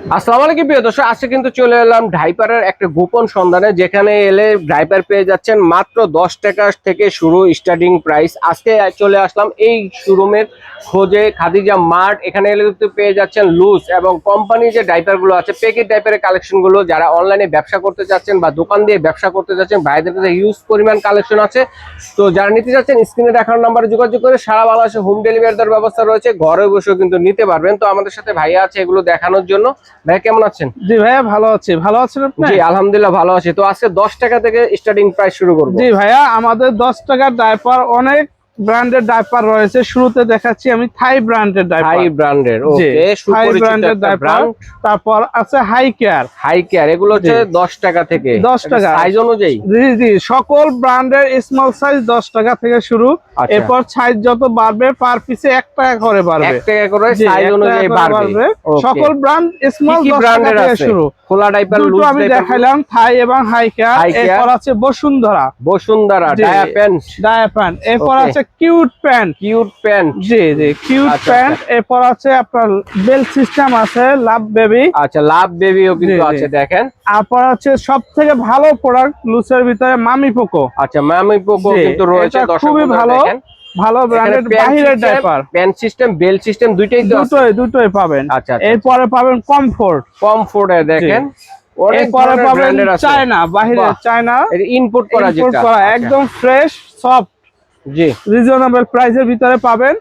আসসালামু আলাইকুম প্রিয় দর্শক, আজকে কিন্তু চলে এলাম ডাইপারের একটা গোপন সন্ধানে, যেখানে এলে ডাইপার পেয়ে যাচ্ছেন মাত্র 10 টাকা থেকে শুরু স্টার্টিং প্রাইস। আজকে চলে আসলাম এই শোরুমের খোঁজে, খাদিজা মার্ট। এখানে এলে কিন্তু পেয়ে যাচ্ছেন লুজ এবং কোম্পানি যে ডাইপারগুলো আছে, প্যাকেট ডাইপারের কালেকশনগুলো। যারা অনলাইনে ব্যবসা করতে চাচ্ছেন বা দোকান দিয়ে ব্যবসা করতে চাচ্ছেন, ভাইদের কাছে হিউজ পরিমাণ কালেকশন আছে। তো যারা নিতে চাচ্ছেন স্ক্রিনে দেখানো নাম্বারে যোগাযোগ করে সারা বাংলাদেশে হোম ডেলিভারি দেওয়ার ব্যবস্থা রয়েছে, ঘরে বসেও কিন্তু নিতে পারবেন। তো আমাদের সাথে ভাইয়া আছে এগুলো দেখানোর জন্য। ভাই কেমন আছেন? জি ভাইয়া ভালো আছি। ভালো আছেন আপনি? জি আলহামদুলিল্লাহ ভালো আছি। তো আজকে 10 টাকা থেকে স্টার্টিং প্রাইস শুরু করব। জি ভাইয়া, আমাদের 10 টাকার ডাইপার অনেক ব্র্যান্ডের ডাইপার রয়েছে। শুরুতে দেখাচ্ছি আমি থাই ব্র্যান্ডের ডাইপার। হাই ব্র্যান্ডের, ওকে, থাই সুপরিচিত ব্র্যান্ডের একটা ডাইপার। ব্র্যান্ড। তারপর আছে হাই কেয়ার। হাই কেয়ার এগুলো হচ্ছে 10 টাকা থেকে। 10 টাকা সাইজ অনুযায়ী। জি জি, সকল ব্র্যান্ডের স্মল সাইজ 10 টাকা থেকে শুরু। আচ্ছা। এরপর সাইজ যত বাড়বে পার পিসে 1 টাকা করে বাড়বে। 1 টাকা করে জি, সাইজ 1 অনুযায়ী টাকা করে বাড়বে। সকল ব্র্যান্ড স্মল কি 10 টাকা ব্র্যান্ডের থেকে আছে? শুরু। খোলা ডাইপার, দুটো লুজ আমি ডাইপার দেখাইলাম, থাই এবং হাই কেয়ার। এরপর আছে Bashundhara. Bashundhara dia pant. Dia pant. এরপর Okay. আছে কিউট প্যান্ট। Cute pant. জি জি, কিউট আচ্ছা, প্যান্ট। আচ্ছা। এরপর আছে আপনার বেল সিস্টেম আছে, লাভ বেবি। আচ্ছা, লাভ বেবিও কিন্তু জি, জি। আছে, দেখেন। তারপর আছে সব থেকে ভালো প্রোডাক্ট লুসের ভিতরে মামি পোকো। আচ্ছা, মামি পোকো জি, কিন্তু রয়েছে, এটা দর্শক খুবই বন্ধুরা ভালো। দেখেন। ভালো ব্র্যান্ডের বাহিরের diaper. Pant system, belt system দুইটাই তো আছে। দুটোই পাবেন। আচ্ছা, আচ্ছা। এরপরে পাবেন কমফোর্ট। কমফোর্টে দেখেন অনেক এরপরে ধরনের পাবেন ব্র্যান্ডের আছে। চায়না, বাহিরের বাহ, চায়না এটা ইনপুট করা ইম্পোর্ট যেটা। করা, আচ্ছা। একদম ফ্রেশ সফট, জি। রিজনেবল প্রাইসের ভিতরে পাবেন।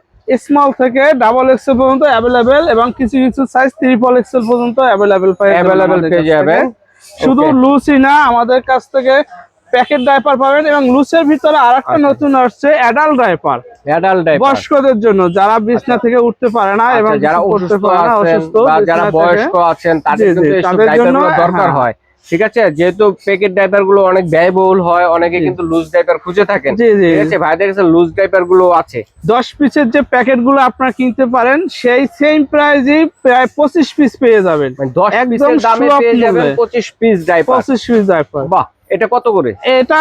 স্মল থেকে ডাবল এক্সেল পর্যন্ত অ্যাভেলেবেল এবং কিছু কিছু সাইজ ট্রিপল এক্সেল পর্যন্ত অ্যাভেলেবেল পেয়ে যাবেন। শুধু লুসই না, আমাদের কাছ থেকে প্যাকেট ডাইপার পাবেন এবং লুসের ভিতরে আরেকটা নতুন আসছে অ্যাডাল্ট ডাইপার। অ্যাডাল্ট ডাইপার বয়স্কদের জন্য, যারা বিছনা থেকে উঠতে পারে না এবং যারা কিছু করতে অসুস্থ পারে না, আছেন অসুস্থ বা যারা বিছানা থেকে। বয়স্ক আছেন, তাদের জি, জি, কিন্তু এইসব তাদের জন্য, ডাইপারগুলো দরকার হ্যাঁ। হয়। ঠিক আছে, যেহেতু প্যাকেট ডাইপার গুলো অনেক ব্যয়বহুল হয়, অনেকে কিন্তু লুজ ডাইপার খুঁজে থাকেন। জি, জি। ঠিক আছে, ভাইদের কাছে লুজ ডাইপার গুলো আছে। 10 পিসের যে প্যাকেট গুলো আপনারা কিনতে পারেন, সেই সেম প্রাইসই প্রায় 25 পিস পেয়ে যাবেন। মানে 10 একদম পিসের দামে সুলভ পেয়ে যাবেন মূল্যে। 25 পিস ডাইপার। 25 piece diaper. বাহ, এটা কত করে? এটা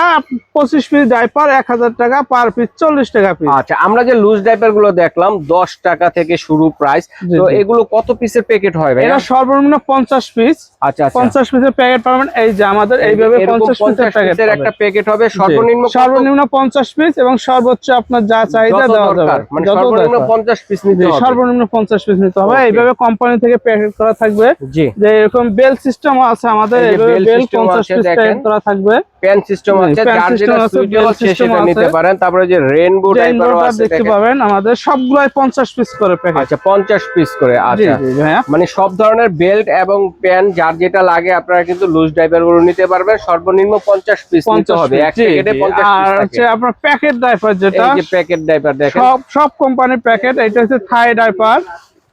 25 পিস ডাইপার 1000 টাকা পার পিস, 40 টাকা পিস। আচ্ছা, আমরা যে লুজ ডাইপার গুলো দেখলাম 10 টাকা থেকে শুরু প্রাইস। জি, তো জি। এগুলো কত পিসের প্যাকেট হয় ভাই? এটা সর্বনিম্ন 50 পিস। আচ্ছা, আচ্ছা। 50 পিসের প্যাকেট পাবেন। এই যে আমাদের এইভাবে এরকম 50 পিসের প্যাকেট পিসের একটা প্যাকেট হবে, সর্বনিম্ন কত? সর্বনিম্ন 50 পিস এবং সর্বোচ্চ আপনার যা চাহিদা যত দেওয়া দরকার, যাবে। মানে যত সর্বনিম্ন দরকার। 50 পিস নিতে হবে। সর্বনিম্ন 50 পিস নিতে হবে। Okay. এইভাবে কোম্পানি থেকে প্যাকেট করা থাকবে। জি। যে এরকম বেল সিস্টেম আছে আমাদের, এই যে এইভাবে বেল বেল system 50 আছে, পিস দেখেন। প্যাকেট করা থাকবে। প্যান সিস্টেম জি, আছে, প্যান যার সিস্টেম যেটা আছে, সুইটেবল বেল সে সিস্টেম সেটা নিতে আছে। পারেন। তারপরে যে রেইনবো ডাইপারও আছে, দেখতে দেখেন। পাবেন আমাদের সবগুলাই 50 পিস করে প্যাকেট। আচ্ছা, 50 পিস করে। জি আচ্ছা, জি ভাইয়া। মানে সব ধরনের বেল্ট এবং প্যান যার যেটা লাগে আপনারা কিন্তু লুজ ডাইপার গুলো নিতে পারবেন। সর্বনিম্ন 50 পিস নিতে হবে। এক প্যাকেটে 50 আর পিস হচ্ছে থাকে। আপনার প্যাকেট ডাইপার যেটা, এই যে প্যাকেট ডাইপার দেখেন। সব কোম্পানির প্যাকেট। এটা হচ্ছে থাই ডাইপার।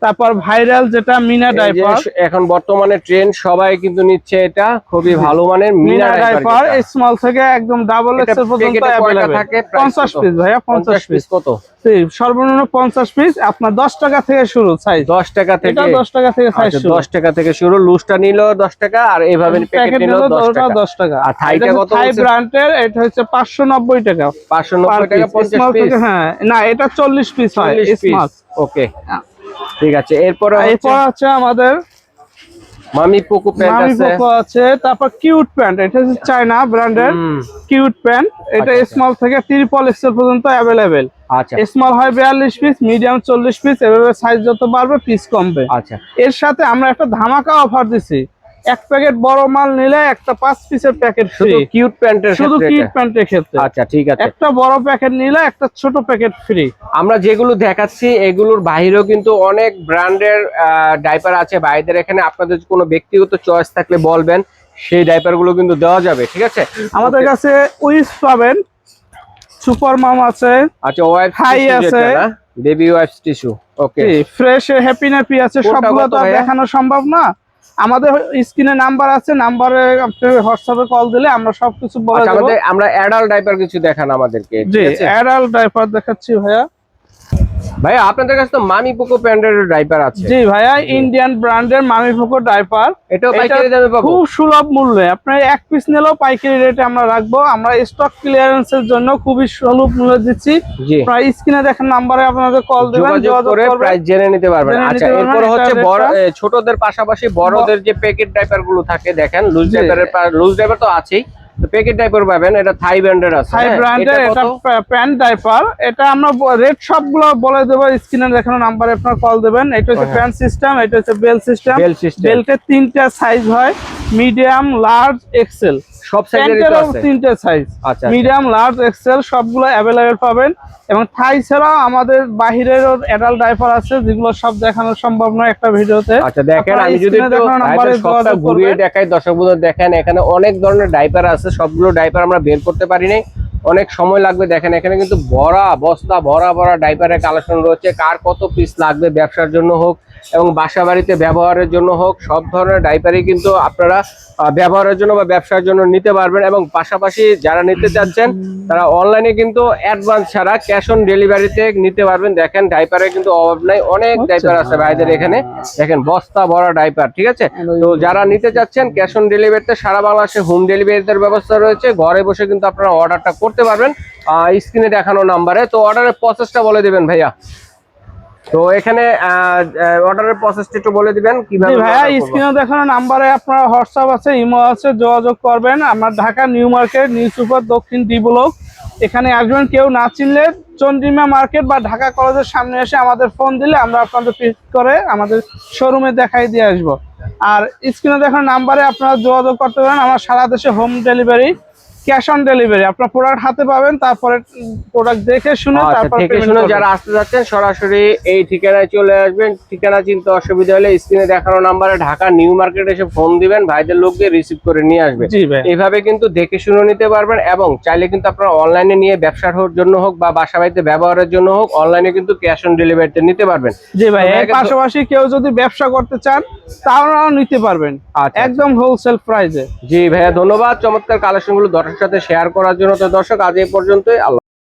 তারপর ভাইরাল যেটা মিনা এই যে ডাইপার। এখন বর্তমানে ট্রেন্ড, সবাই কিন্তু নিচ্ছে এটা, খুবই ভালো মানের মিনা ডাইপার। স্মল থেকে একদম ডাবল এক্সেল পর্যন্ত প্যাকেটে থাকে 50 পিস ভাইয়া, 50 পিস। কত? সর্বনিম্ন 50 পিস আপনার 10 টাকা থেকে শুরু সাইজ। 10 টাকা থেকে। এটা 10 টাকা থেকে সাইজ আচ্ছা, শুরু। 10 টাকা থেকে শুরু। লুজটা নিল 10 টাকা, আর এইভাবে প্যাকেট নিল 10 টাকা। 10 টাকা। আর থাইটা কত? থাই ব্র্যান্ডের এটা হচ্ছে 590 টাকা। 590 টাকা 50 স্মল পিস। থেকে, হ্যাঁ না, এটা 40 পিস হয় 40 পিস। স্মল। ওকে, ঠিক আছে। এরপর আছে আমাদের মামি পোকো প্যান্ট মামি আছে। পোকো আছে। তারপর কিউট প্যান্ট, এটা হচ্ছে চায়না ব্র্যান্ডের কিউট প্যান্ট। এটা আচ্ছা, স্মল থেকে ট্রিপল এক্সেল পর্যন্ত অ্যাভেলেবেল। আচ্ছা, স্মল হয় 42 পিস, মিডিয়াম 40 পিস, এভাবে সাইজ যত বাড়বে পিস কমবে। আচ্ছা। এর সাথে আমরা একটা ধামাকা অফার দিছি। এক প্যাকেট বড় মাল নিলে একটা 5 পিসের প্যাকেট ফ্রি। শুধু কিউট প্যান্টের ক্ষেত্রে? শুধু কিউট প্যান্টের ক্ষেত্রে। আচ্ছা, ঠিক আছে। একটা বড় প্যাকেট নিলে একটা ছোট প্যাকেট ফ্রি। আমরা যেগুলো দেখাচ্ছি এগুলোর বাইরেও কিন্তু অনেক ব্র্যান্ডের ডাইপার আছে ভাইদের এখানে। আপনাদের কোনো ব্যক্তিগত চয়েস থাকলে বলবেন, সেই ডাইপার গুলো কিন্তু দেওয়া যাবে। ঠিক আছে, আমাদের কাছে উইস পাবেন, সুপার মাম আছে। আচ্ছা, ওয়াইফ হাই আছে, বেবি ওয়াইফ টিস্যু। ওকে, ফ্রেশ হ্যাপি ন্যাপি আছে। সবগুলো তো আর দেখানো সম্ভব না। আমাদের স্ক্রিনে নাম্বার আছে, নাম্বারে আপনি হোয়াটসঅ্যাপে কল দিলে আমরা সবকিছু বলে দেব। আমরা অ্যাডাল্ট ডাইপার কিছু দেখান আমাদেরকে। জি, অ্যাডাল্ট ডাইপার দেখাচ্ছি ভাইয়া। ভাইয়া আপনাদের কাছে তো মামি পোকো ব্র্যান্ডের ডাইপার আছে। জি ভাইয়া, ইন্ডিয়ান ব্র্যান্ডের মামি পোকো ডাইপার, এটাও পাইকারি দামে পাবো? খুব সুলভ মূল্যে, আপনার এক পিস নিলেও পাইকারি রেটে আমরা রাখবো। আমরা স্টক ক্লিয়ারেন্সের জন্য খুবই সুলভ মূল্যে দিচ্ছি। জি, প্রায় স্ক্রিনে দেখেন নাম্বারে আপনাদের কল দিবেন, যোগাযোগ করে প্রাইস জেনে নিতে পারবেন। আচ্ছা, এরপর হচ্ছে বড় ছোটদের পাশাপাশি বড়দের যে প্যাকেট ডাইপার গুলো থাকে, দেখেন লুজ ডাইপার তো আছেই, তো প্যাকেট ডাইপার পাবেন। এটা থাই ব্র্যান্ডের আছে, থাই ব্র্যান্ডের এটা প্যান্ট ডাইপার। এটা আমরা রেড সবগুলো বলে দেব, স্ক্রিনে দেখানো নাম্বারে আপনারা কল দিবেন। এটা হচ্ছে প্যান্ট সিস্টেম, এটা হচ্ছে বেল সিস্টেম। বেল্টের 3টা সাইজ হয়, মিডিয়াম, লার্জ, এক্সেল। সব সাইজেরই তো আছে, 3টে সাইজ, আচ্ছা, মিডিয়াম, লার্জ, এক্সেল সবগুলো अवेलेबल পাবেন। এবং থাই ছাড়াও আমাদের বাহিরের অ্যাডাল্ট ডাইপার আছে, যেগুলো সব দেখানো সম্ভব নয় একটা ভিডিওতে। আচ্ছা দেখেন, আমি যদি একটু সবটা ঘুরিয়ে দেখাই দর্শক বন্ধুদের, দেখেন এখানে অনেক ধরনের ডাইপার আছে। সবগুলো ডাইপার আমরা বের করতে পারি নাই, অনেক সময় লাগবে। দেখেন এখানে কিন্তু ভরা বস্তা ভরা ডাইপারের কালেকশন রয়েছে। কার কত পিস লাগবে, ব্যবসার জন্য হোক এবং বাসা বাড়িতে ব্যবহারের জন্য হোক, সব ধরনের ডাইপারই কিন্তু আপনারা ব্যবহারের জন্য বা ব্যবসার জন্য নিতে পারবেন। এবং পাশাপাশি যারা নিতে চাচ্ছেন তারা অনলাইনে কিন্তু অ্যাডভান্স ছাড়া ক্যাশ অন ডেলিভারিতে নিতে পারবেন। দেখেন ডাইপারের কিন্তু অভাব নাই, অনেক ডাইপার আছে ভাইদের এখানে। দেখেন বস্তা ভরা ডাইপার, ঠিক আছে। তো যারা নিতে চাচ্ছেন ক্যাশ অন ডেলিভারিতে সারা বাংলাদেশে হোম ডেলিভারির ব্যবস্থা রয়েছে। ঘরে বসে কিন্তু আপনারা অর্ডারটা করতে পারবেন স্ক্রিনে দেখানো নাম্বারে। তো অর্ডারের প্রসেসটা বলে দিবেন ভাইয়া। তো এখানে অর্ডারের প্রসেসটা একটু বলে দিবেন কিভাবে। ভাইয়া স্ক্রিনে দেখানো নাম্বারে আপনার হোয়াটসঅ্যাপ আছে, ইমো আছে, যোগাযোগ করবেন। আমার Dhaka new market, new super, দক্ষিণ ডি ব্লক, এখানে আসবেন। কেউ না চিনলে চন্দ্রিমা মার্কেট বা ঢাকা কলেজের সামনে এসে আমাদের ফোন দিলে আমরা আপনাদের পিক করে আমাদের শোরুমে দেখাই দিয়ে আসবো। আর স্ক্রিনে দেখানো নাম্বারে আপনারা যোগাযোগ করতে পারেন। আমার সারা দেশে home delivery, cash on delivery. আপনার প্রোডাক্ট হাতে পাবেন, তারপরে প্রোডাক্ট দেখে শুনে তারপর দেখে শুনে যারা আসতে যাচ্ছেন সরাসরি এই ঠিকানায় চলে আসবেন। ঠিকানা চিনতে অসুবিধা হলে স্ক্রিনে দেখানো নাম্বারে ঢাকা নিউ মার্কেট এসে ফোন দিবেন, ভাইদের লোক দিয়ে রিসিভ করে নিয়ে আসবে। এইভাবে কিন্তু দেখে শুনে নিতে পারবেন। এবং চাইলে কিন্তু আপনারা অনলাইনে নিয়ে ব্যবসার জন্য হোক বা বাসা বাড়িতে ব্যবহারের জন্য হোক, অনলাইনে কিন্তু ক্যাশ অন ডেলিভারিতে নিতে পারবেন। জি ভাই, এর পাশাপাশি কেউ যদি ব্যবসা করতে চান তাও নিতে পারবেন একদম হোলসেল প্রাইসে। জি ভাইয়া, ধন্যবাদ চমৎকার কালেকশন গুলো দর্শকের সাথে শেয়ার করার জন্য। তো দর্শক আজ এই পর্যন্তই।